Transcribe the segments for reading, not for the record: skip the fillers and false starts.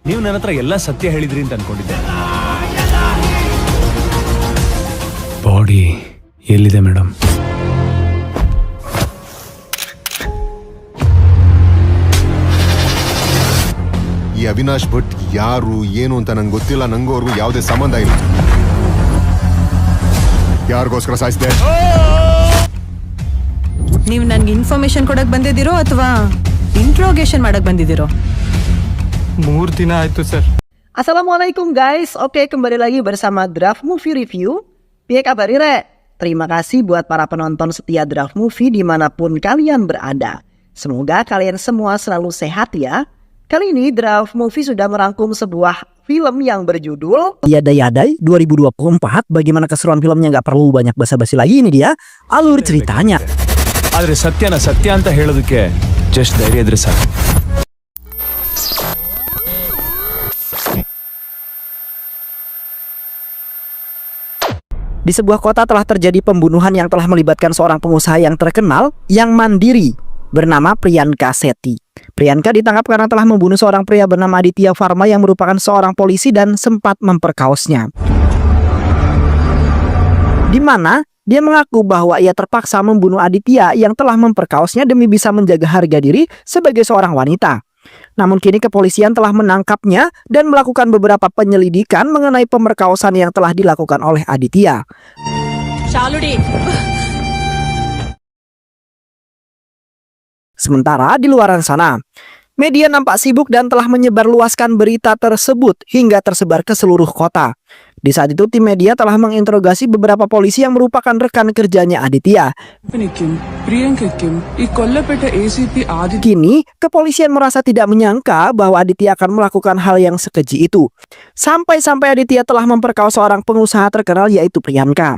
ನೀವು ನನ್ನ ಹತ್ರ ಎಲ್ಲ ಸತ್ಯ ಹೇಳಿದ್ರಿ ಅಂತ ಅನ್ಕೊಂಡಿದ್ದೆ. ಬಾಡಿ ಎಲ್ಲಿದೆ ಮೇಡಮ್? ಈ ಅವಿನಾಶ್ ಭಟ್ ಯಾರು ಏನು ಅಂತ ನಂಗೆ ಗೊತ್ತಿಲ್ಲ. ನಂಗೂ ಅವ್ರಿಗೂ ಯಾವುದೇ ಸಂಬಂಧ ಇಲ್ಲ. ಯಾರಿಗೋಸ್ಕರ ಸಾಯಿಸಿದೆ? ನೀವು ನನ್ಗೆ ಇನ್ಫಾರ್ಮೇಶನ್ ಕೊಡಕ್ ಬಂದಿದ್ದೀರೋ ಅಥವಾ ಇಂಟ್ರೋಗೇಷನ್ ಮಾಡಕ್ ಬಂದಿದ್ದೀರೋ? 3 ದಿನ ಆಯ್ತು sir. Assalamualaikum guys, oke kembali lagi bersama Draft Movie Review. Piye kabar Re? Terima kasih buat para penonton setia Draft Movie dimanapun kalian berada. Semoga kalian semua selalu sehat ya. Kali ini Draft Movie sudah merangkum sebuah film yang berjudul Yadai 2024. Bagaimana keseruan filmnya, nggak perlu banyak basa-basi lagi, ini dia alur ceritanya. ಆದ್ರೆ ಸತ್ಯನ ಸತ್ಯ ಅಂತ ಹೇಳೋದಕ್ಕೆ ಜಸ್ಟ್ ಧೈರ್ಯ ಇದ್ರೆ ಸಾಕು. Di sebuah kota telah terjadi pembunuhan yang telah melibatkan seorang pengusaha yang terkenal yang mandiri bernama Priyanka Sethi. Priyanka ditangkap karena telah membunuh seorang pria bernama Aditya Varma yang merupakan seorang polisi dan sempat memperkaosnya. Di mana dia mengaku bahwa ia terpaksa membunuh Aditya yang telah memperkaosnya demi bisa menjaga harga diri sebagai seorang wanita. Namun kini kepolisian telah menangkapnya dan melakukan beberapa penyelidikan mengenai pemerkosaan yang telah dilakukan oleh Aditya. Sementara di luar sana, media nampak sibuk dan telah menyebarluaskan berita tersebut hingga tersebar ke seluruh kota. Di saat itu tim media telah menginterogasi beberapa polisi yang merupakan rekan kerjanya Aditya. Kini, kepolisian merasa tidak menyangka bahwa Aditya akan melakukan hal yang sekeji itu. Sampai-sampai Aditya telah memperkosa seorang pengusaha terkenal yaitu Priyanka.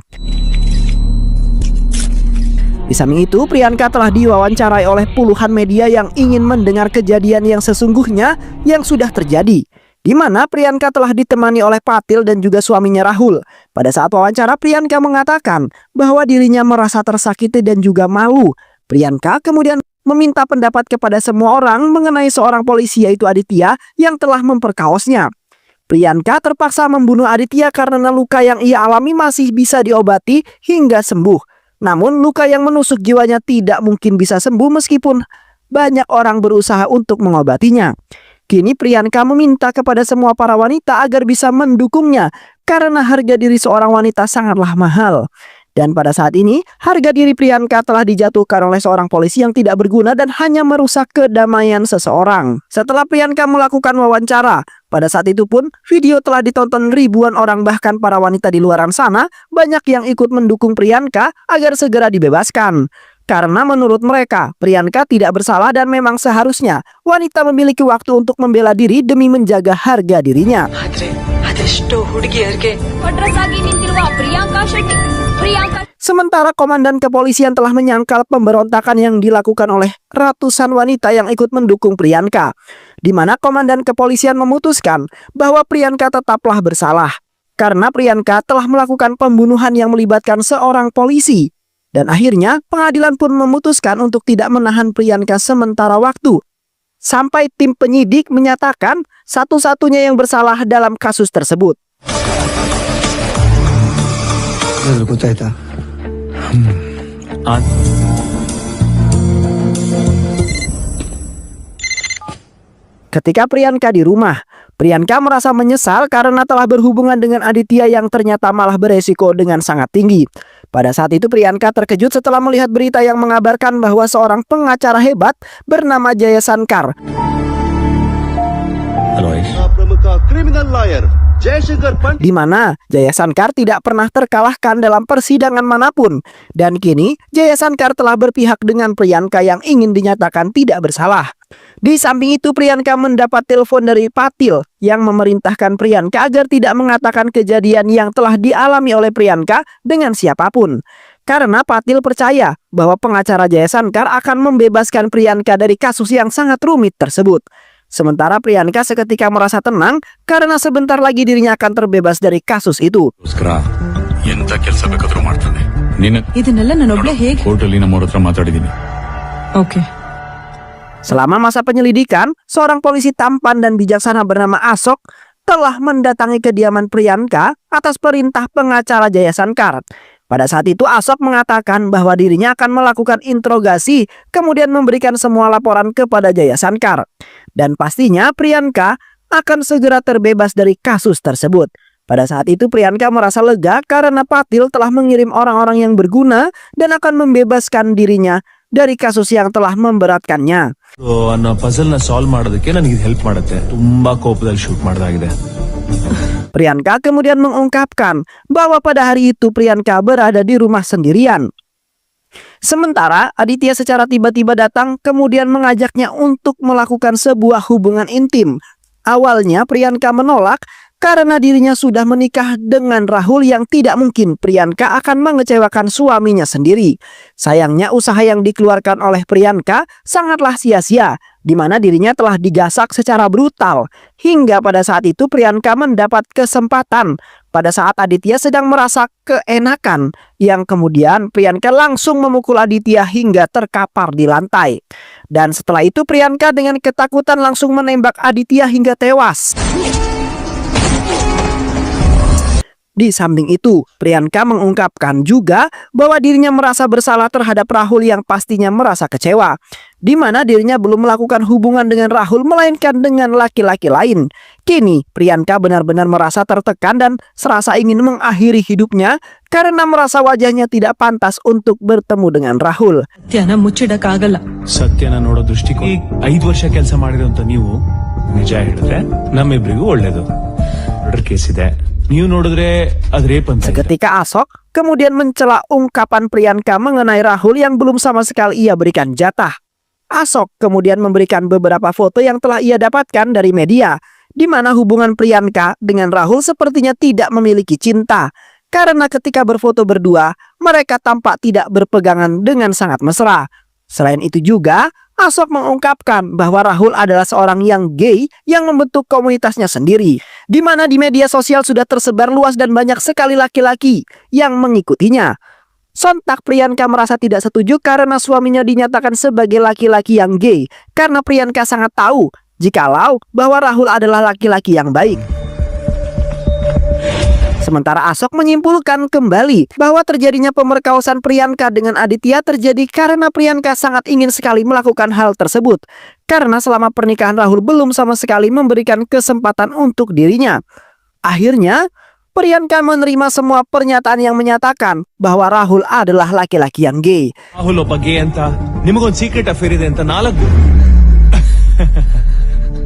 Di samping itu, Priyanka telah diwawancarai oleh puluhan media yang ingin mendengar kejadian yang sesungguhnya yang sudah terjadi. Di mana Priyanka telah ditemani oleh Patil dan juga suaminya Rahul. Pada saat wawancara, Priyanka mengatakan bahwa dirinya merasa tersakiti dan juga malu. Priyanka kemudian meminta pendapat kepada semua orang mengenai seorang polisi yaitu Aditya yang telah memperkaosnya. Priyanka terpaksa membunuh Aditya karena luka yang ia alami masih bisa diobati hingga sembuh. Namun luka yang menusuk jiwanya tidak mungkin bisa sembuh meskipun banyak orang berusaha untuk mengobatinya. Kini Priyanka meminta kepada semua para wanita agar bisa mendukungnya karena harga diri seorang wanita sangatlah mahal. Dan pada saat ini, harga diri Priyanka telah dijatuhkan oleh seorang polisi yang tidak berguna dan hanya merusak kedamaian seseorang. Setelah Priyanka melakukan wawancara, pada saat itu pun video telah ditonton ribuan orang, bahkan para wanita di luar sana banyak yang ikut mendukung Priyanka agar segera dibebaskan. Karena menurut mereka, Priyanka tidak bersalah dan memang seharusnya wanita memiliki waktu untuk membela diri demi menjaga harga dirinya. Sementara komandan kepolisian telah menyangkal pemberontakan yang dilakukan oleh ratusan wanita yang ikut mendukung Priyanka, di mana komandan kepolisian memutuskan bahwa Priyanka tetaplah bersalah karena Priyanka telah melakukan pembunuhan yang melibatkan seorang polisi. Dan akhirnya pengadilan pun memutuskan untuk tidak menahan Priyanka sementara waktu sampai tim penyidik menyatakan satu-satunya yang bersalah dalam kasus tersebut. Ketika Priyanka di rumah, Priyanka merasa menyesal karena telah berhubungan dengan Aditya yang ternyata malah beresiko dengan sangat tinggi. Pada saat itu Priyanka terkejut setelah melihat berita yang mengabarkan bahwa seorang pengacara hebat bernama Jaya Sankar di mana Jaya Sankar tidak pernah terkalahkan dalam persidangan manapun. Dan kini Jaya Sankar telah berpihak dengan Priyanka yang ingin dinyatakan tidak bersalah. Di samping itu Priyanka mendapat telepon dari Patil yang memerintahkan Priyanka agar tidak mengatakan kejadian yang telah dialami oleh Priyanka dengan siapapun. Karena Patil percaya bahwa pengacara Jaya Sankar akan membebaskan Priyanka dari kasus yang sangat rumit tersebut. Sementara Priyanka seketika merasa tenang karena sebentar lagi dirinya akan terbebas dari kasus itu. Selama masa penyelidikan, seorang polisi tampan dan bijaksana bernama Asok telah mendatangi kediaman Priyanka atas perintah pengacara Jaya Sankar. Pada saat itu Asok mengatakan bahwa dirinya akan melakukan interogasi, kemudian memberikan semua laporan kepada Jaya Sankar. Dan pastinya Priyanka akan segera terbebas dari kasus tersebut. Pada saat itu Priyanka merasa lega karena Patil telah mengirim orang-orang yang berguna dan akan membebaskan dirinya dari kasus yang telah memberatkannya. ಅನ್ನೋ ಪಜಲ್ ನ ಸಾಲ್ವ್ ಮಾಡೋದಕ್ಕೆ ನನಗೆ ಇದು ಹೆಲ್ಪ್ ಮಾಡುತ್ತೆ. ತುಂಬಾ ಕೋಪದಲ್ಲಿ ಶೂಟ್ ಮಾಡಿದಾಗಿದೆ. Priyanka kemudian mengungkapkan bahwa pada hari itu Priyanka berada di rumah sendirian. Sementara Aditya secara tiba-tiba datang kemudian mengajaknya untuk melakukan sebuah hubungan intim. Awalnya Priyanka menolak karena dirinya sudah menikah dengan Rahul yang tidak mungkin Priyanka akan mengecewakan suaminya sendiri. Sayangnya usaha yang dikeluarkan oleh Priyanka sangatlah sia-sia, di mana dirinya telah digasak secara brutal. Hingga pada saat itu Priyanka mendapat kesempatan pada saat Aditya sedang merasa keenakan, yang kemudian Priyanka langsung memukul Aditya hingga terkapar di lantai. Dan setelah itu Priyanka dengan ketakutan langsung menembak Aditya hingga tewas. Di samping itu, Priyanka mengungkapkan juga bahwa dirinya merasa bersalah terhadap Rahul yang pastinya merasa kecewa, di mana dirinya belum melakukan hubungan dengan Rahul melainkan dengan laki-laki lain. Kini, Priyanka benar-benar merasa tertekan dan serasa ingin mengakhiri hidupnya karena merasa wajahnya tidak pantas untuk bertemu dengan Rahul. ಸತ್ಯನ ಮುಚ್ಚಿಡಕ್ಕಾಗಲ್ಲ. ಸತ್ಯನ ನೋಡೋ ದೃಷ್ಟಿಕೋನ 5 ವರ್ಷ ಕೆಲಸ ಮಾಡಿರೋಂತ ನೀವು ನಿಜ ಹೇಳಿದ್ರೆ ನಮ್ಮಿಬ್ರಿಗೂ ಒಳ್ಳೇದು. ಮರ್ಡರ್ ಕೇಸ್ ಇದೆ. ನೀವು ನೋಡಿದ್ರೆ ಅದು ರೇಪ್ ಅಂತ. Seketika Asok kemudian mencela ungkapan Priyanka mengenai Rahul yang belum sama sekali ia berikan jatah. Asok kemudian memberikan beberapa foto yang telah ia dapatkan dari media, di mana hubungan Priyanka dengan Rahul sepertinya tidak memiliki cinta. Karena ketika berfoto berdua, mereka tampak tidak berpegangan dengan sangat mesra. Selain itu juga, Asok mengungkapkan bahwa Rahul adalah seorang yang gay yang membentuk komunitasnya sendiri, di mana di media sosial sudah tersebar luas dan banyak sekali laki-laki yang mengikutinya. Sontak Priyanka merasa tidak setuju karena suaminya dinyatakan sebagai laki-laki yang gay, karena Priyanka sangat tahu jikalau bahwa Rahul adalah laki-laki yang baik. Sementara Asok menyimpulkan kembali bahwa terjadinya pemerkosaan Priyanka dengan Aditya terjadi karena Priyanka sangat ingin sekali melakukan hal tersebut. Karena selama pernikahan Rahul belum sama sekali memberikan kesempatan untuk dirinya. Akhirnya, Priyanka menerima semua pernyataan yang menyatakan bahwa Rahul adalah laki-laki yang gay. Rahul ಒಬ್ಬ ಗೇ ಅಂತ ನಿಮಗೊಂದು secret affair ಇದೆ ಅಂತ 4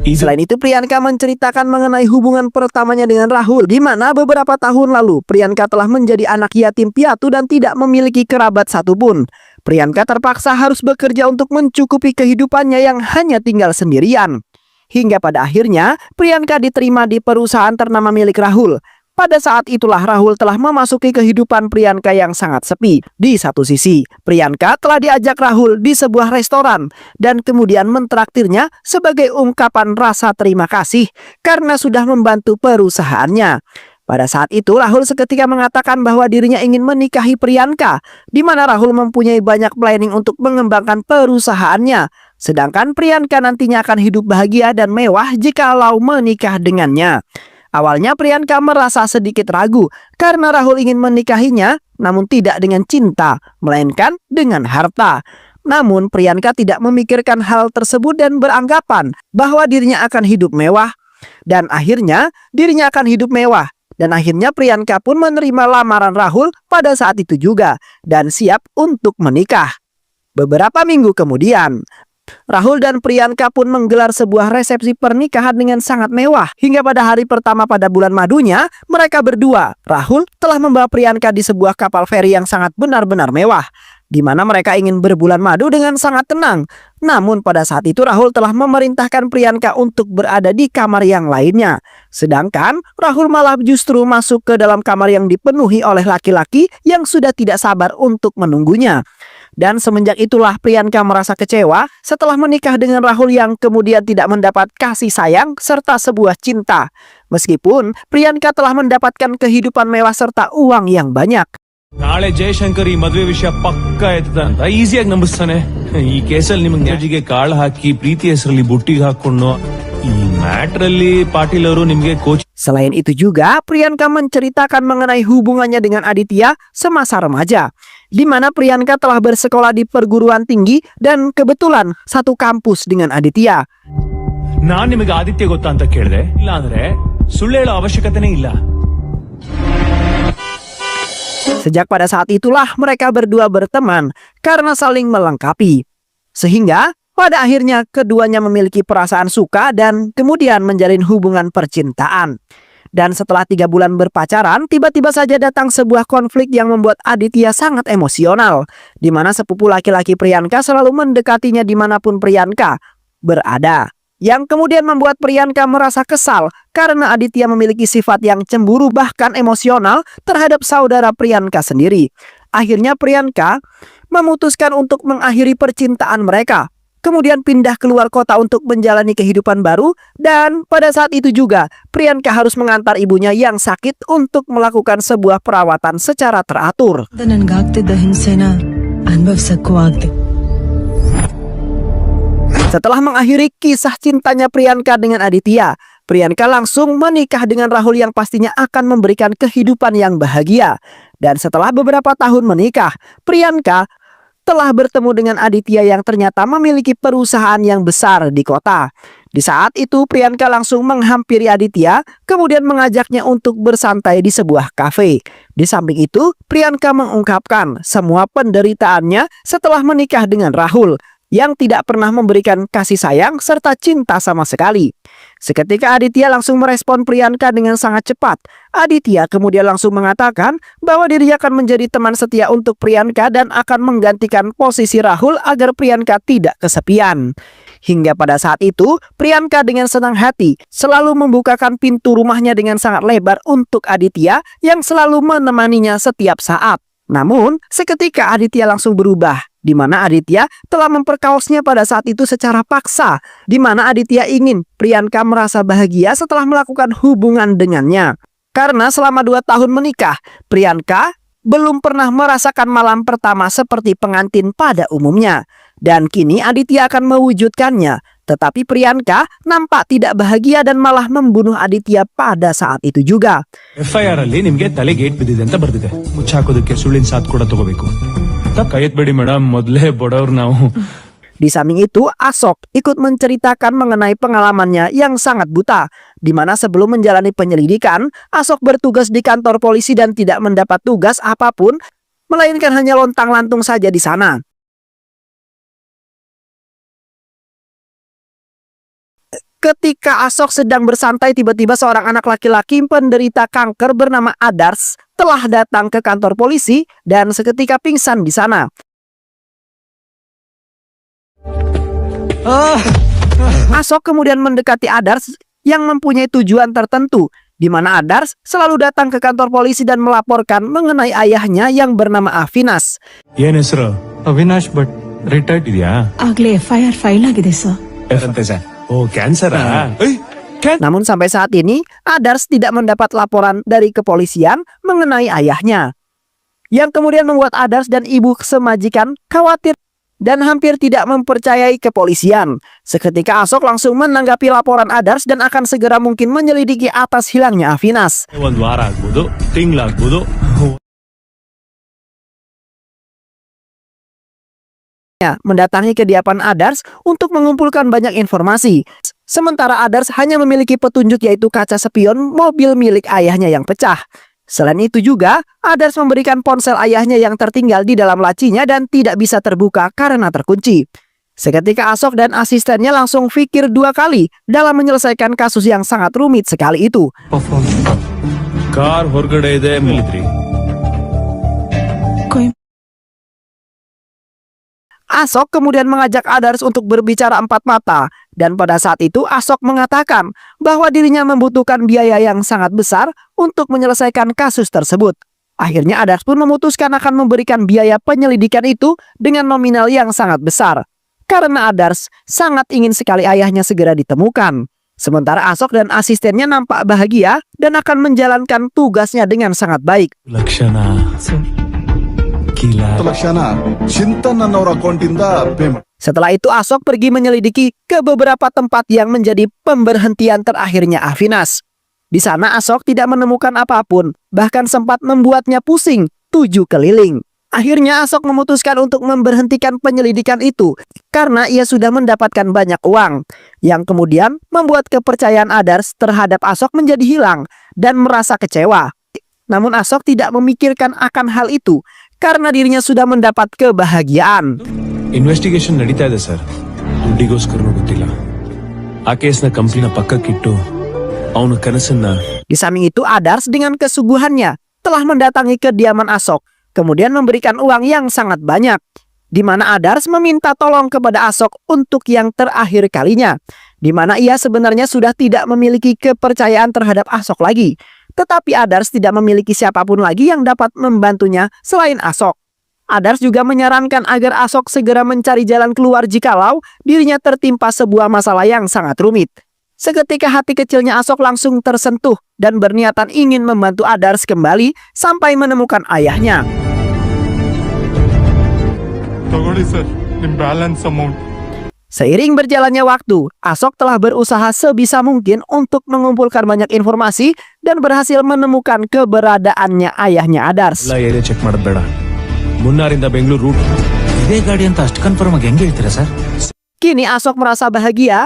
Selain itu Priyanka menceritakan mengenai hubungan pertamanya dengan Rahul, di mana beberapa tahun lalu Priyanka telah menjadi anak yatim piatu dan tidak memiliki kerabat satupun. Priyanka terpaksa harus bekerja untuk mencukupi kehidupannya yang hanya tinggal sendirian. Hingga pada akhirnya Priyanka diterima di perusahaan ternama milik Rahul. Pada saat itulah Rahul telah memasuki kehidupan Priyanka yang sangat sepi. Di satu sisi, Priyanka telah diajak Rahul di sebuah restoran dan kemudian mentraktirnya sebagai ungkapan rasa terima kasih karena sudah membantu perusahaannya. Pada saat itu Rahul seketika mengatakan bahwa dirinya ingin menikahi Priyanka, di mana Rahul mempunyai banyak planning untuk mengembangkan perusahaannya. Sedangkan Priyanka nantinya akan hidup bahagia dan mewah jikalau menikah dengannya. Awalnya Priyanka merasa sedikit ragu karena Rahul ingin menikahinya, namun tidak dengan cinta, melainkan dengan harta. Namun Priyanka tidak memikirkan hal tersebut dan beranggapan bahwa dirinya akan hidup mewah. Dan akhirnya dirinya akan hidup mewah. Dan akhirnya Priyanka pun menerima lamaran Rahul pada saat itu juga dan siap untuk menikah. Beberapa minggu kemudian, Rahul dan Priyanka pun menggelar sebuah resepsi pernikahan dengan sangat mewah. Hingga pada hari pertama pada bulan madunya, mereka berdua, Rahul telah membawa Priyanka di sebuah kapal feri yang sangat benar-benar mewah, di mana mereka ingin berbulan madu dengan sangat tenang. Namun pada saat itu Rahul telah memerintahkan Priyanka untuk berada di kamar yang lainnya. Sedangkan Rahul malah justru masuk ke dalam kamar yang dipenuhi oleh laki-laki yang sudah tidak sabar untuk menunggunya. Dan semenjak itulah Priyanka merasa kecewa setelah menikah dengan Rahul yang kemudian tidak mendapat kasih sayang serta sebuah cinta. Meskipun Priyanka telah mendapatkan kehidupan mewah serta uang yang banyak. ನಾಳೆ ಜಯಶಂಕರ್ ಈ ಮದ್ವೆ ವಿಷಯ ಪಕ್ಕ ಎತ್ತದ ಅಂತ ಈಸಿಯಾಗಿ ನಂಬಿಸ್ತಾನೆ. ಈ ಕೇಸಲ್ಲಿ ನಿಮ್ಗೆ ನ್ಯಾಜಿಗೆ ಕಾಳು ಹಾಕಿ ಪ್ರೀತಿ ಹೆಸರಲ್ಲಿ ಬುಟ್ಟಿಗೆ ಹಾಕೊಂಡು ಈ ಮ್ಯಾಟರ್ ಅಲ್ಲಿ ಪಾಟೀಲ್ ಅವರು ನಿಮ್ಗೆ coach. Selain itu juga, Priyanka menceritakan mengenai hubungannya dengan Aditya semasa remaja, di mana Priyanka telah bersekolah di perguruan tinggi dan kebetulan satu kampus dengan Aditya. ನಾನ್ ನಿಮಗೆ ಆದಿತ್ಯ ಗೊತ್ತಾ ಅಂತ ಕೇಳಿದೆ. ಇಲ್ಲ ಅಂದ್ರೆ ಸುಳ್ಳು ಹೇಳೋ ಅವಶ್ಯಕತೆನೇ ಇಲ್ಲ. Sejak pada saat itulah mereka berdua berteman karena saling melengkapi. Sehingga pada akhirnya keduanya memiliki perasaan suka dan kemudian menjalin hubungan percintaan. Dan setelah 3 bulan berpacaran, tiba-tiba saja datang sebuah konflik yang membuat Aditya sangat emosional, di mana sepupu laki-laki Priyanka selalu mendekatinya dimanapun Priyanka berada. Yang kemudian membuat Priyanka merasa kesal karena Aditya memiliki sifat yang cemburu bahkan emosional terhadap saudara Priyanka sendiri. Akhirnya Priyanka memutuskan untuk mengakhiri percintaan mereka, kemudian pindah keluar kota untuk menjalani kehidupan baru, dan pada saat itu juga Priyanka harus mengantar ibunya yang sakit untuk melakukan sebuah perawatan secara teratur. ನನ್ಗಾಗ್ತಿದ್ದ ಹಿಂಸೆನ ಅನುಭವಿಸಕ್ಕೂ ಆಗ್ದೆ. Setelah mengakhiri kisah cintanya Priyanka dengan Aditya, Priyanka langsung menikah dengan Rahul yang pastinya akan memberikan kehidupan yang bahagia. Dan setelah beberapa tahun menikah, Priyanka telah bertemu dengan Aditya yang ternyata memiliki perusahaan yang besar di kota. Di saat itu Priyanka langsung menghampiri Aditya, kemudian mengajaknya untuk bersantai di sebuah kafe. Di samping itu, Priyanka mengungkapkan semua penderitaannya setelah menikah dengan Rahul yang tidak pernah memberikan kasih sayang serta cinta sama sekali. Seketika Aditya langsung merespon Priyanka dengan sangat cepat. Aditya kemudian langsung mengatakan bahwa dirinya akan menjadi teman setia untuk Priyanka dan akan menggantikan posisi Rahul agar Priyanka tidak kesepian. Hingga pada saat itu, Priyanka dengan senang hati selalu membukakan pintu rumahnya dengan sangat lebar untuk Aditya yang selalu menemaninya setiap saat. Namun, seketika Aditya langsung berubah, di mana Aditya telah memperkaosnya pada saat itu secara paksa, di mana Aditya ingin Priyanka merasa bahagia setelah melakukan hubungan dengannya. Karena selama 2 tahun menikah, Priyanka belum pernah merasakan malam pertama seperti pengantin pada umumnya. Dan kini Aditya akan mewujudkannya. Tetapi Priyanka nampak tidak bahagia dan malah membunuh Aditya pada saat itu juga. FIR ಅಲ್ಲಿ ನಿಮ್ಗೆ ತಲೆಗೆ ಏಟ್ ಬಿದ್ದಿದೆ ಅಂತ ಬರ್ದಿದೆ. ಮುಚ್ಚಾಕೋದಕ್ಕೆ ಸುಳ್ಳಿನ ಸಾಥ್ ಕೂಡ ತಗೋಬೇಕು. ಕೈ ಎತ್ಬೇಡಿ ಮೇಡಮ್, ಮೊದಲೇ ಬಡವ್ರು ನಾವು. Di samping itu, Ashok ikut menceritakan mengenai pengalamannya yang sangat buta, di mana sebelum menjalani penyelidikan, Ashok bertugas di kantor polisi dan tidak mendapat tugas apapun, melainkan hanya lontang-lantung saja di sana. Ketika Ashok sedang bersantai, tiba-tiba seorang anak laki-laki penderita kanker bernama Adars telah datang ke kantor polisi dan seketika pingsan di sana. Ashok kemudian mendekati Adars yang mempunyai tujuan tertentu, di mana Adars selalu datang ke kantor polisi dan melaporkan mengenai ayahnya yang bernama Avinas. ಏನ್ ಹೆಸರು? ಅವಿನಾಶ್ ಭಟ್, ರಿಟೈರ್ಡ್. ಇದೆಯಾ? ಆಗ್ಲೇ FIR file ಆಗಿದೆ ಸರ್. ಅಂತೆ ಸರ್. ಓ ಕ್ಯಾನ್ಸರಾ? Namun sampai saat ini, Adars tidak mendapat laporan dari kepolisian mengenai ayahnya. Yang kemudian membuat Adars dan ibu semajikan khawatir dan hampir tidak mempercayai kepolisian. Seketika Ashok langsung menanggapi laporan Adars dan akan segera mungkin menyelidiki atas hilangnya Avinas. ಒಂದ್ ವಾರ ಆಗ್ಬೋದು, ತಿಂಗಳಾಗ್ಬೋದು. Mendatangi kediaman Adars untuk mengumpulkan banyak informasi. Sementara Adars hanya memiliki petunjuk yaitu kaca spion mobil milik ayahnya yang pecah. Selain itu juga, Adars memberikan ponsel ayahnya yang tertinggal di dalam lacinya dan tidak bisa terbuka karena terkunci. Seketika Ashok dan asistennya langsung pikir 2 kali dalam menyelesaikan kasus yang sangat rumit sekali itu. Car ಹೊರಗಡೆ ಇದೆ military. Ashok kemudian mengajak Adars untuk berbicara 4 mata. Dan pada saat itu Ashok mengatakan bahwa dirinya membutuhkan biaya yang sangat besar untuk menyelesaikan kasus tersebut. Akhirnya Adars pun memutuskan akan memberikan biaya penyelidikan itu dengan nominal yang sangat besar. Karena Adars sangat ingin sekali ayahnya segera ditemukan. Sementara Ashok dan asistennya nampak bahagia dan akan menjalankan tugasnya dengan sangat baik. ಲಕ್ಷಣ. Gila. ಲಕ್ಷಣ ಚಿಂತನ್ ಅನ್ನೋರ ಅಕೌಂಟಿಂದ ಪೇ ಮಾಡಿ. Setelah itu Asok pergi menyelidiki ke beberapa tempat yang menjadi pemberhentian terakhirnya Avinas. Di sana Asok tidak menemukan apapun, bahkan sempat membuatnya pusing 7 keliling. Akhirnya Asok memutuskan untuk memberhentikan penyelidikan itu karena ia sudah mendapatkan banyak uang, yang kemudian membuat kepercayaan Adars terhadap Asok menjadi hilang dan merasa kecewa. Namun Asok tidak memikirkan akan hal itu karena dirinya sudah mendapat kebahagiaan. Investigation ನಡೀತಾ ಇದೆ ಸರ್. ದುಡ್ಡಿಗೋಸ್ಕರನೂ ಗೊತ್ತಿಲ್ಲ. ಆ ಕೇಸ್ನ ಕಂಪ್ನಿನ ಪಕ್ಕಕ್ಕಿಟ್ಟು ಅವನ ಕನಸನ್ನ. Di samping itu Adars dengan kesuguhannya telah mendatangi kediaman Asok, kemudian memberikan uang yang sangat banyak, di mana Adars meminta tolong kepada Asok untuk yang terakhir kalinya, di mana ia sebenarnya sudah tidak memiliki kepercayaan terhadap Asok lagi. Tetapi Adars tidak memiliki siapapun lagi yang dapat membantunya selain Asok. Adars juga menyarankan agar Asok segera mencari jalan keluar jikalau dirinya tertimpa sebuah masalah yang sangat rumit. Seketika hati kecilnya Asok langsung tersentuh dan berniatan ingin membantu Adars kembali sampai menemukan ayahnya. ತಗೊಳ್ಳಿ ಸರ್ ನಿಮ್ಮ balance amount. Seiring berjalannya waktu, Asok telah berusaha sebisa mungkin untuk mengumpulkan banyak informasi dan berhasil menemukan keberadaannya ayahnya Adars. ಎಲ್ಲ area check ಮಾಡೋದ್ ಬೇಡ. ಮುನ್ನಾರಿಂದ ಬೆಂಗಳೂರು ರೂಟ್. ಇದೇ ಗಾಡಿ ಅಂತ ಅಷ್ಟು ಕನ್ಫರ್ಮ್ ಆಗಿ ಹೆಂಗೆ ಹೇಳ್ತೀರಾ sir? Kini Asok merasa bahagia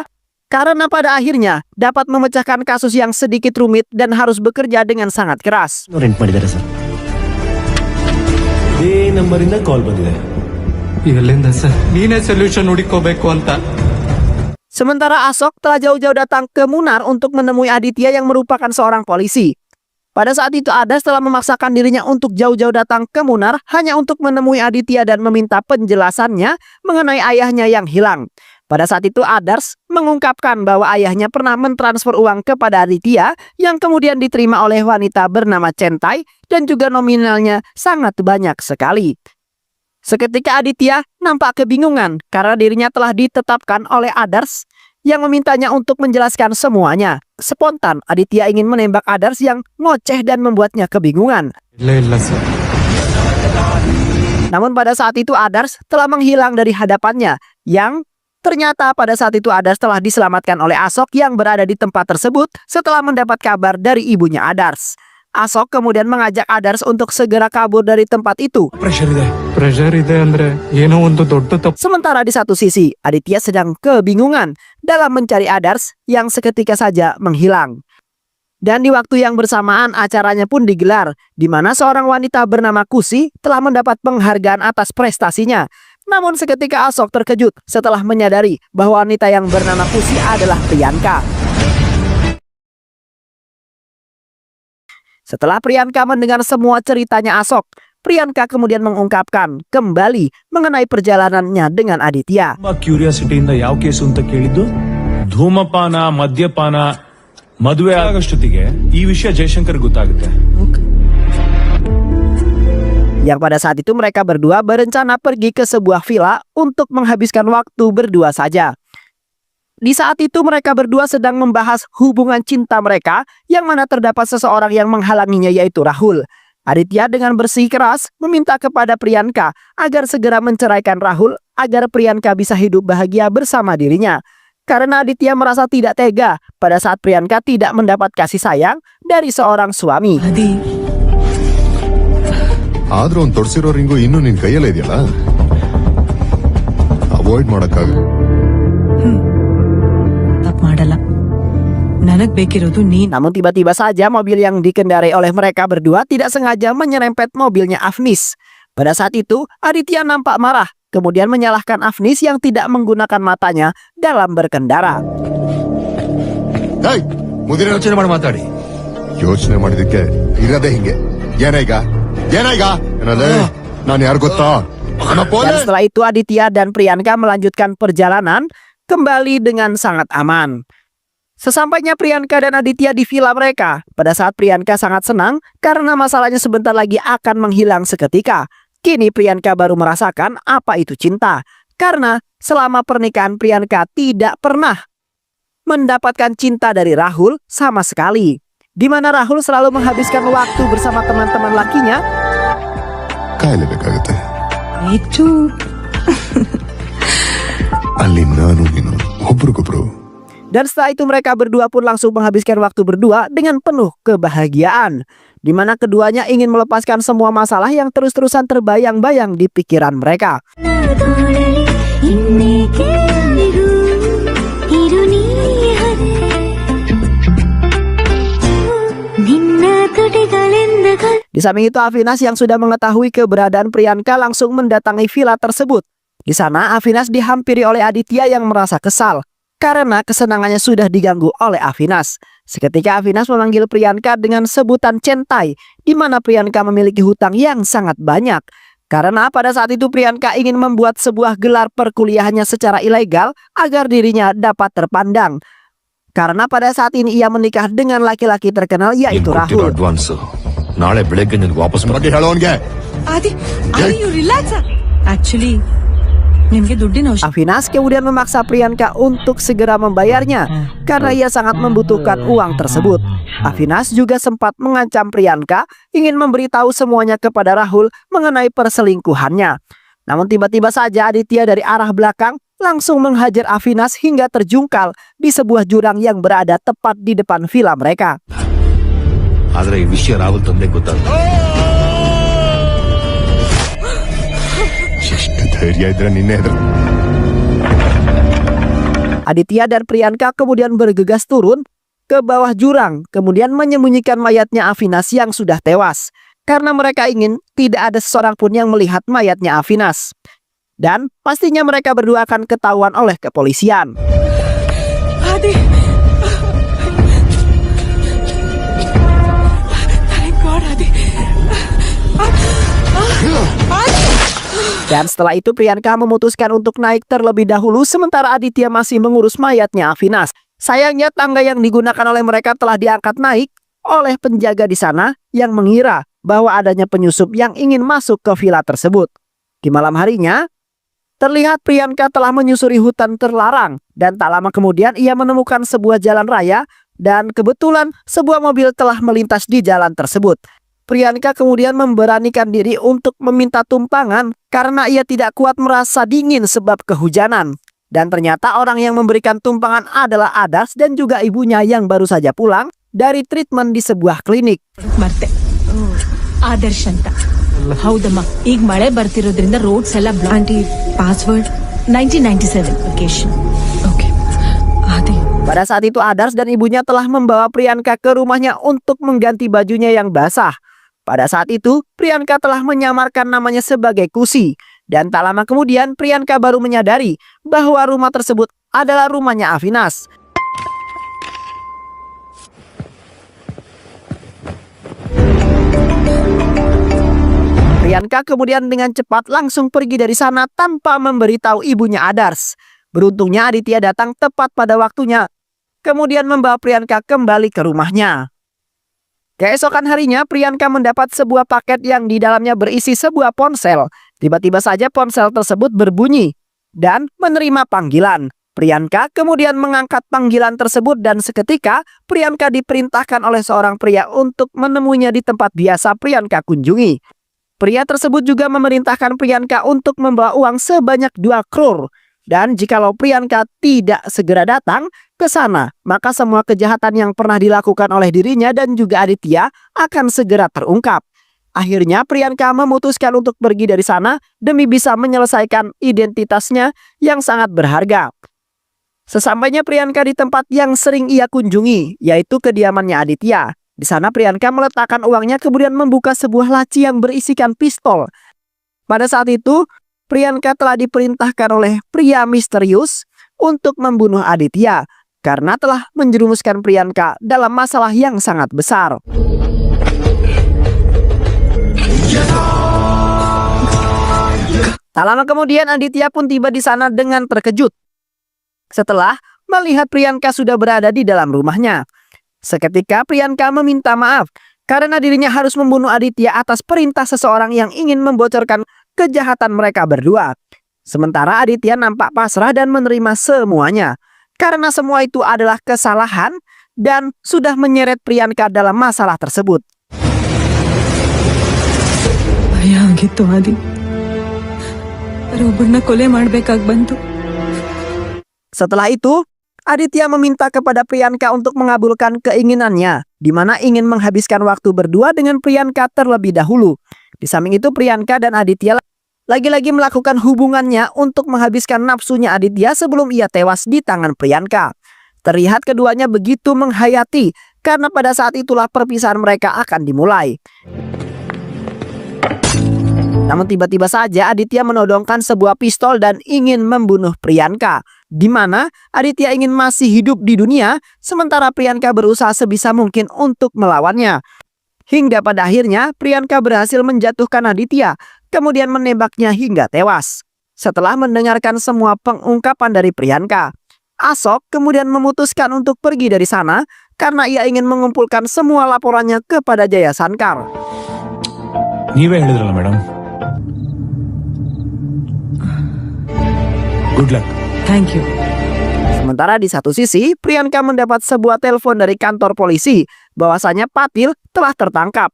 karena pada akhirnya dapat memecahkan kasus yang sedikit rumit dan harus bekerja dengan sangat keras. Rent ಮಾಡಿದ್ದಾರೆ ಸರ್. ಇದೇ ನಂಬರಿಂದ ಕಾಲ್ ಬಂದಿದೆ. ಎಲ್ಲಿಂದ ಸರ್? ನೀನೇ ಸೊಲ್ಯೂಷನ್ ಹುಡುಕೋಬೇಕು ಅಂತ. Sementara Asok telah jauh-jauh datang ke Munar untuk menemui Aditya yang merupakan seorang polisi. Pada saat itu Adars telah memaksakan dirinya untuk jauh-jauh datang ke Munar hanya untuk menemui Aditya dan meminta penjelasannya mengenai ayahnya yang hilang. Pada saat itu Adars mengungkapkan bahwa ayahnya pernah mentransfer uang kepada Aditya yang kemudian diterima oleh wanita bernama Centai dan juga nominalnya sangat banyak sekali. Seketika Aditya nampak kebingungan karena dirinya telah ditetapkan oleh Adars yang memintanya untuk menjelaskan semuanya. Spontan Aditya ingin menembak Adars yang ngoceh dan membuatnya kebingungan. ಇಲ್ಲ sir. Namun pada saat itu Adars telah menghilang dari hadapannya, yang ternyata pada saat itu Adars telah diselamatkan oleh Asok yang berada di tempat tersebut setelah mendapat kabar dari ibunya Adars. Asok kemudian mengajak Adars untuk segera kabur dari tempat itu. Pressure ಇದೆ. ಪ್ರೆಷರ್ ಇದೆ ಅಂದ್ರೆ ಏನೋ ಒಂದು ದೊಡ್ಡ ತಪ್ಪು. Sementara di satu sisi, Aditya sedang kebingungan dalam mencari Adars yang seketika saja menghilang. Dan di waktu yang bersamaan acaranya pun digelar, di mana seorang wanita bernama Kusi telah mendapat penghargaan atas prestasinya. Namun seketika Asok terkejut setelah menyadari bahwa wanita yang bernama Kusi adalah Priyanka. Setelah Priyanka mendengar semua ceritanya Asok, Priyanka kemudian mengungkapkan kembali mengenai perjalanannya dengan Aditya. ತುಂಬಾ ಕ್ಯೂರಿಯಾಸಿಟಿಯಿಂದ ಯಾವ ಕೇಸು ಅಂತ ಕೇಳಿದ್ದು, ಧೂಮಪಾನ, ಮದ್ಯಪಾನ, ಮದುವೆ ಆಗೋಷ್ಟೊತ್ತಿಗೆ ಈ ವಿಷಯ ಜಯಶಂಕರ್ ಗೊತ್ತಾಗುತ್ತೆ. Yang pada saat itu mereka berdua berencana pergi ke sebuah villa untuk menghabiskan waktu berdua saja. Di saat itu mereka berdua sedang membahas hubungan cinta mereka yang mana terdapat seseorang yang menghalanginya yaitu Rahul. Aditya dengan bersikeras meminta kepada Priyanka agar segera menceraikan Rahul agar Priyanka bisa hidup bahagia bersama dirinya. Karena Aditya merasa tidak tega pada saat Priyanka tidak mendapat kasih sayang dari seorang suami. ಆದ್ರೂ ಅವ್ನು ತೊಡ್ಸಿರೋ ರಿಂಗು ಇನ್ನೂ ನಿನ್ ಕೈಯಲ್ಲೇ ಇದೆಯಲ್ಲ, ಅವಾಯ್ಡ್ ಮಾಡಕ್ಕಾಗ. ತಪ್ಪು ಮಾಡಲ್ಲ. ನನಗ್ ಬೇಕಿರೋದು ನೀನ್. Namun tiba-tiba saja mobil yang dikendarai oleh mereka berdua tidak sengaja menyerempet mobilnya Afnis. Pada saat itu Aditya nampak marah, kemudian menyalahkan Afnis yang tidak menggunakan matanya dalam berkendara. ಹೇಯ್, ಮುದಿರ ಯೋಚನೆ ಮಾಡಿ ಮಾತಾಡಿ. ಯೋಚನೆ ಮಾಡಿದಕ್ಕೆ ಇರದೇ ಹಿಂಗೆ. ಏನೀಗ ಏನದೇ ನಾನು ಯಾರು ಗೊತ್ತಾ? Dan setelah itu Aditya dan Priyanka melanjutkan perjalanan kembali dengan sangat aman. Sesampainya Priyanka dan Aditya di villa mereka, pada saat Priyanka sangat senang karena masalahnya sebentar lagi akan menghilang seketika. Kini Priyanka baru merasakan apa itu cinta. Karena selama pernikahan Priyanka tidak pernah mendapatkan cinta dari Rahul sama sekali. Di mana Rahul selalu menghabiskan waktu bersama teman-teman lakinya. ಕಾಯಲೇಬೇಕಾಗುತ್ತೆ. Itu. ಅಲ್ಲಿ ನಾನು ನೀನು ಒಬ್ರಿಗೊಬ್ರು. Dan setelah itu mereka berdua pun langsung menghabiskan waktu berdua dengan penuh kebahagiaan, di mana keduanya ingin melepaskan semua masalah yang terus-terusan terbayang-bayang di pikiran mereka. Di samping itu Avinas yang sudah mengetahui keberadaan Priyanka langsung mendatangi villa tersebut. Di sana Avinas dihampiri oleh Aditya yang merasa kesal karena kesenangannya sudah diganggu oleh Avinas. Seketika Avinas memanggil Priyanka dengan sebutan centai, di mana Priyanka memiliki hutang yang sangat banyak. Karena pada saat itu Priyanka ingin membuat sebuah gelar perkuliahannya secara ilegal agar dirinya dapat terpandang. Karena pada saat ini ia menikah dengan laki-laki terkenal yaitu Rahul. Advance ನಾಳೆ ಬೆಳಗ್ಗೆ ನಿನಗೆ ವಾಪಸ್ ಬಗ್ಗೆ ಹೇಳೋನ್ಗೆ Adi, you relax. Actually, ನಿಮ್ಗೆ ದುಡ್ಡಿನ ಅವಶ್ಯಕ. Avinas kemudian memaksa Priyanka untuk segera membayarnya karena ia sangat membutuhkan uang tersebut. Avinas juga sempat mengancam Priyanka ingin memberitahu semuanya kepada Rahul mengenai perselingkuhannya. Namun tiba-tiba saja Aditya dari arah belakang langsung menghajar Avinas hingga terjungkal di sebuah jurang yang berada tepat di depan villa mereka. ಆದ್ರೆ ಈ ವಿಷಯ ರಾಹುಲ್ ತಂದೆ ಗೊತ್ತಾಗ್ತದೆ. ಎಷ್ಟು ಧೈರ್ಯ ಇದ್ರೆ ನಿನ್ನೆ ಎದುರು. Aditya dan Priyanka kemudian bergegas turun ke bawah jurang, kemudian menyembunyikan mayatnya Avinas yang sudah tewas. Karena mereka ingin tidak ada seorang pun yang melihat mayatnya Avinas. Dan pastinya mereka berdua akan ketahuan oleh kepolisian. Adi. Thank God, Adi. Dan setelah itu Priyanka memutuskan untuk naik terlebih dahulu sementara Aditya masih mengurus mayatnya Avinas. Sayangnya tangga yang digunakan oleh mereka telah diangkat naik oleh penjaga di sana yang mengira bahwa adanya penyusup yang ingin masuk ke villa tersebut. Di malam harinya, terlihat Priyanka telah menyusuri hutan terlarang dan tak lama kemudian ia menemukan sebuah jalan raya dan kebetulan sebuah mobil telah melintas di jalan tersebut. Priyanka kemudian memberanikan diri untuk meminta tumpangan karena ia tidak kuat merasa dingin sebab kehujanan. Dan ternyata orang yang memberikan tumpangan adalah Adas dan juga ibunya yang baru saja pulang dari treatment di sebuah klinik. ಮರ್ತೆ ಆದರ್ಶ್ ಅಂತ ಹೌದಮ್ಮ ಈಗ ಮಳೆ ಬರ್ತಿರೋದ್ರಿಂದ ರೋಡ್ಸ್ ಎಲ್ಲ Auntie, password. 1997 vacation Okay. Adi. Pada saat itu Adars dan ibunya telah membawa Priyanka ke rumahnya untuk mengganti bajunya yang basah. Pada saat itu Priyanka telah menyamarkan namanya sebagai Kusi. Dan tak lama kemudian Priyanka baru menyadari bahwa rumah tersebut adalah rumahnya Avinas. Priyanka kemudian dengan cepat langsung pergi dari sana tanpa memberitahu ibunya Adars. Beruntungnya Aditya datang tepat pada waktunya, kemudian membawa Priyanka kembali ke rumahnya. Keesokan harinya Priyanka mendapat sebuah paket yang di dalamnya berisi sebuah ponsel. Tiba-tiba saja ponsel tersebut berbunyi dan menerima panggilan. Priyanka kemudian mengangkat panggilan tersebut dan seketika Priyanka diperintahkan oleh seorang pria untuk menemuinya di tempat biasa Priyanka kunjungi. Pria tersebut juga memerintahkan Priyanka untuk membawa uang sebanyak 2 crore. Dan jikalau Priyanka tidak segera datang ke sana, maka semua kejahatan yang pernah dilakukan oleh dirinya dan juga Aditya akan segera terungkap. Akhirnya Priyanka memutuskan untuk pergi dari sana demi bisa menyelesaikan identitasnya yang sangat berharga. Sesampainya Priyanka di tempat yang sering ia kunjungi, yaitu kediamannya Aditya. Di sana Priyanka meletakkan uangnya kemudian membuka sebuah laci yang berisikan pistol. Pada saat itu, Priyanka telah diperintahkan oleh pria misterius untuk membunuh Aditya karena telah menjerumuskan Priyanka dalam masalah yang sangat besar. Tak lama kemudian Aditya pun tiba di sana dengan terkejut setelah melihat Priyanka sudah berada di dalam rumahnya. Seketika Priyanka meminta maaf karena dirinya harus membunuh Aditya atas perintah seseorang yang ingin membocorkan kejahatan mereka berdua. Sementara Aditya nampak pasrah dan menerima semuanya karena semua itu adalah kesalahan dan sudah menyeret Priyanka dalam masalah tersebut. Ya gitu Adi. ಒಬ್ಬರನ್ನ ಕೊಲೆ ಮಾಡ್ಬೇಕಾಗ್ ಬಂತು. Setelah itu, Aditya meminta kepada Priyanka untuk mengabulkan keinginannya, di mana ingin menghabiskan waktu berdua dengan Priyanka terlebih dahulu. Di samping itu, Priyanka dan Aditya lagi-lagi melakukan hubungannya untuk menghabiskan nafsunya Aditya sebelum ia tewas di tangan Priyanka. Terlihat keduanya begitu menghayati, karena pada saat itulah perpisahan mereka akan dimulai. Namun tiba-tiba saja Aditya menodongkan sebuah pistol dan ingin membunuh Priyanka, di mana Aditya ingin masih hidup di dunia, sementara Priyanka berusaha sebisa mungkin untuk melawannya. Hingga pada akhirnya Priyanka berhasil menjatuhkan Aditya, kemudian menembaknya hingga tewas. Setelah mendengarkan semua pengungkapan dari Priyanka, Ashok kemudian memutuskan untuk pergi dari sana karena ia ingin mengumpulkan semua laporannya kepada Jaya Sankar. ನೀವೇ ಹೇಳಿದ್ರಲ್ಲ madam. Good luck. Thank you. Sementara di satu sisi, Priyanka mendapat sebuah telepon dari kantor polisi bahwasanya Patil telah tertangkap.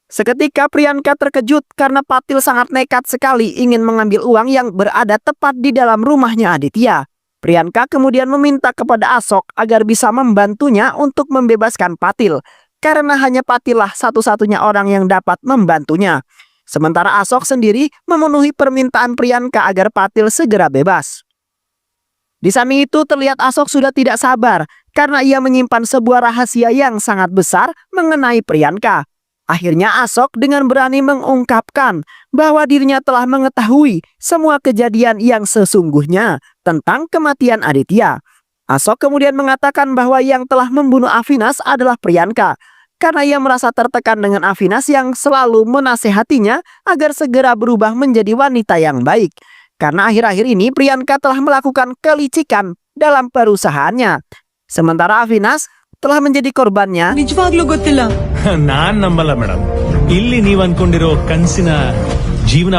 Seketika Priyanka terkejut karena Patil sangat nekat sekali ingin mengambil uang yang berada tepat di dalam rumahnya Aditya. Priyanka kemudian meminta kepada Ashok agar bisa membantunya untuk membebaskan Patil, karena hanya Patil lah satu-satunya orang yang dapat membantunya. Sementara Ashok sendiri memenuhi permintaan Priyanka agar Patil segera bebas. Di samping itu terlihat Ashok sudah tidak sabar karena ia menyimpan sebuah rahasia yang sangat besar mengenai Priyanka. Akhirnya Ashok dengan berani mengungkapkan bahwa dirinya telah mengetahui semua kejadian yang sesungguhnya tentang kematian Aditya. Ashok kemudian mengatakan bahwa yang telah membunuh Avinas adalah Priyanka, karena ia merasa tertekan dengan Avinas yang selalu menasehatinya agar segera berubah menjadi wanita yang baik. Karena akhir-akhir ini Priyanka telah melakukan kelicikan dalam perusahaannya. Sementara Avinas telah menjadi korbannya. ನಿಜವಾಗ್ಲೂ ಗೊತ್ತಿಲ್ಲ. ನಾನ್ ನಂಬಲ್ಲ ಮೇಡಮ್. ಇಲ್ಲಿ ನೀವ್ ಅನ್ಕೊಂಡಿರೋ ಕನ್ಸಿನ ಜೀವನ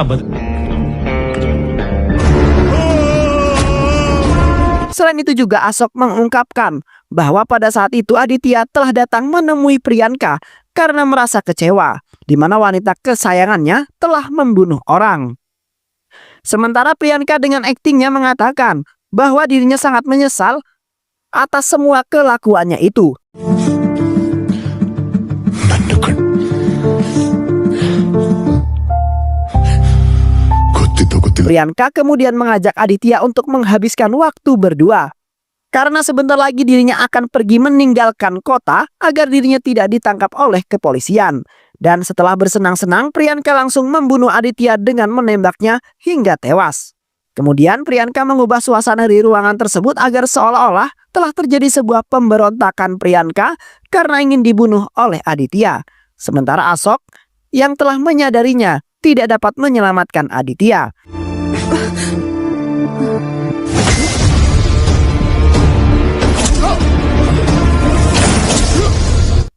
Selain itu juga Ashok mengungkapkan bahwa pada saat itu Aditya telah datang menemui Priyanka karena merasa kecewa, di mana wanita kesayangannya telah membunuh orang. Sementara Priyanka dengan aktingnya mengatakan bahwa dirinya sangat menyesal atas semua kelakuannya itu. Priyanka kemudian mengajak Aditya untuk menghabiskan waktu berdua. Karena sebentar lagi dirinya akan pergi meninggalkan kota agar dirinya tidak ditangkap oleh kepolisian. Dan setelah bersenang-senang, Priyanka langsung membunuh Aditya dengan menembaknya hingga tewas. Kemudian Priyanka mengubah suasana di ruangan tersebut agar seolah-olah telah terjadi sebuah pemberontakan Priyanka karena ingin dibunuh oleh Aditya. Sementara Ashok yang telah menyadarinya tidak dapat menyelamatkan Aditya.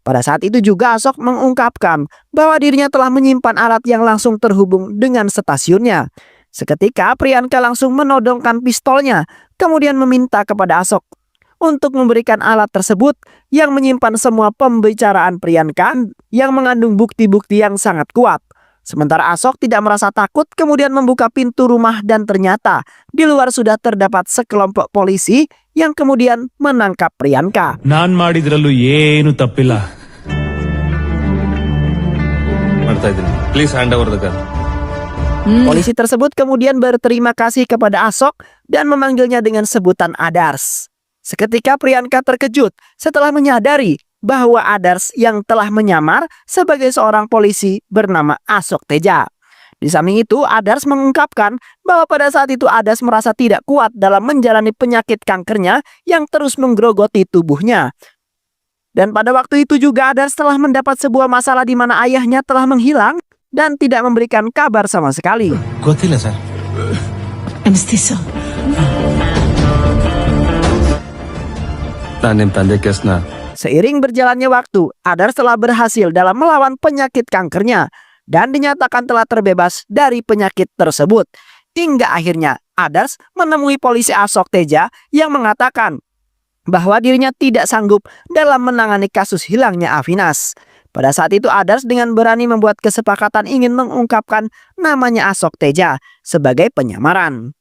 Pada saat itu juga Ashok mengungkapkan bahwa dirinya telah menyimpan alat yang langsung terhubung dengan stasiunnya. Seketika Priyanka langsung menodongkan pistolnya, kemudian meminta kepada Ashok untuk memberikan alat tersebut yang menyimpan semua pembicaraan Priyanka yang mengandung bukti-bukti yang sangat kuat. Sementara Ashok tidak merasa takut, kemudian membuka pintu rumah dan ternyata di luar sudah terdapat sekelompok polisi yang kemudian menangkap Priyanka. ನಾನ್ ಮಾಡಿದ್ರಲ್ಲೂ ಏನು ತಪ್ಪಿಲ್ಲ. ಮಾಡ್ತಾ ಇದ್ದೀನಿ. Please hand over the gun. Polisi tersebut kemudian berterima kasih kepada Ashok dan memanggilnya dengan sebutan Adars. Seketika Priyanka terkejut setelah menyadari bahwa Adars yang telah menyamar sebagai seorang polisi bernama Ashok Teja. Di samping itu, Adars mengungkapkan bahwa pada saat itu Adars merasa tidak kuat dalam menjalani penyakit kankernya yang terus menggerogoti tubuhnya. Dan pada waktu itu juga Adars telah mendapat sebuah masalah di mana ayahnya telah menghilang dan tidak memberikan kabar sama sekali. ಗೊತ್ತಿಲ್ಲ ಸರ್. ಅನಿಸ್ತಿಸ ನಾನ್ ನಿಮ್ ತಂದೆ ಕೇಸ್ನ Seiring berjalannya waktu, Adars telah berhasil dalam melawan penyakit kankernya dan dinyatakan telah terbebas dari penyakit tersebut. Hingga akhirnya Adars menemui polisi Ashok Teja yang mengatakan bahwa dirinya tidak sanggup dalam menangani kasus hilangnya Avinas. Pada saat itu Adars dengan berani membuat kesepakatan ingin mengungkapkan namanya Asok Teja sebagai penyamaran.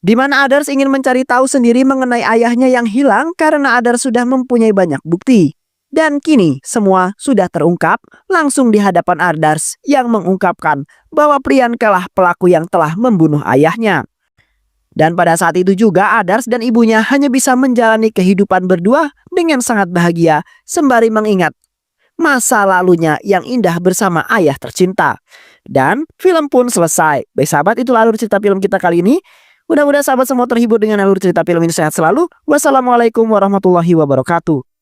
Di mana Adars ingin mencari tahu sendiri mengenai ayahnya yang hilang karena Adars sudah mempunyai banyak bukti. Dan kini semua sudah terungkap langsung di hadapan Adars yang mengungkapkan bahwa Priyanka lah pelaku yang telah membunuh ayahnya. Dan pada saat itu juga Adars dan ibunya hanya bisa menjalani kehidupan berdua dengan sangat bahagia sembari mengingat masa lalunya yang indah bersama ayah tercinta. Dan film pun selesai. Baik sahabat, itulah alur cerita film kita kali ini. Mudah-mudahan sahabat semua terhibur dengan alur cerita film ini. Sehat selalu. Wassalamualaikum warahmatullahi wabarakatuh.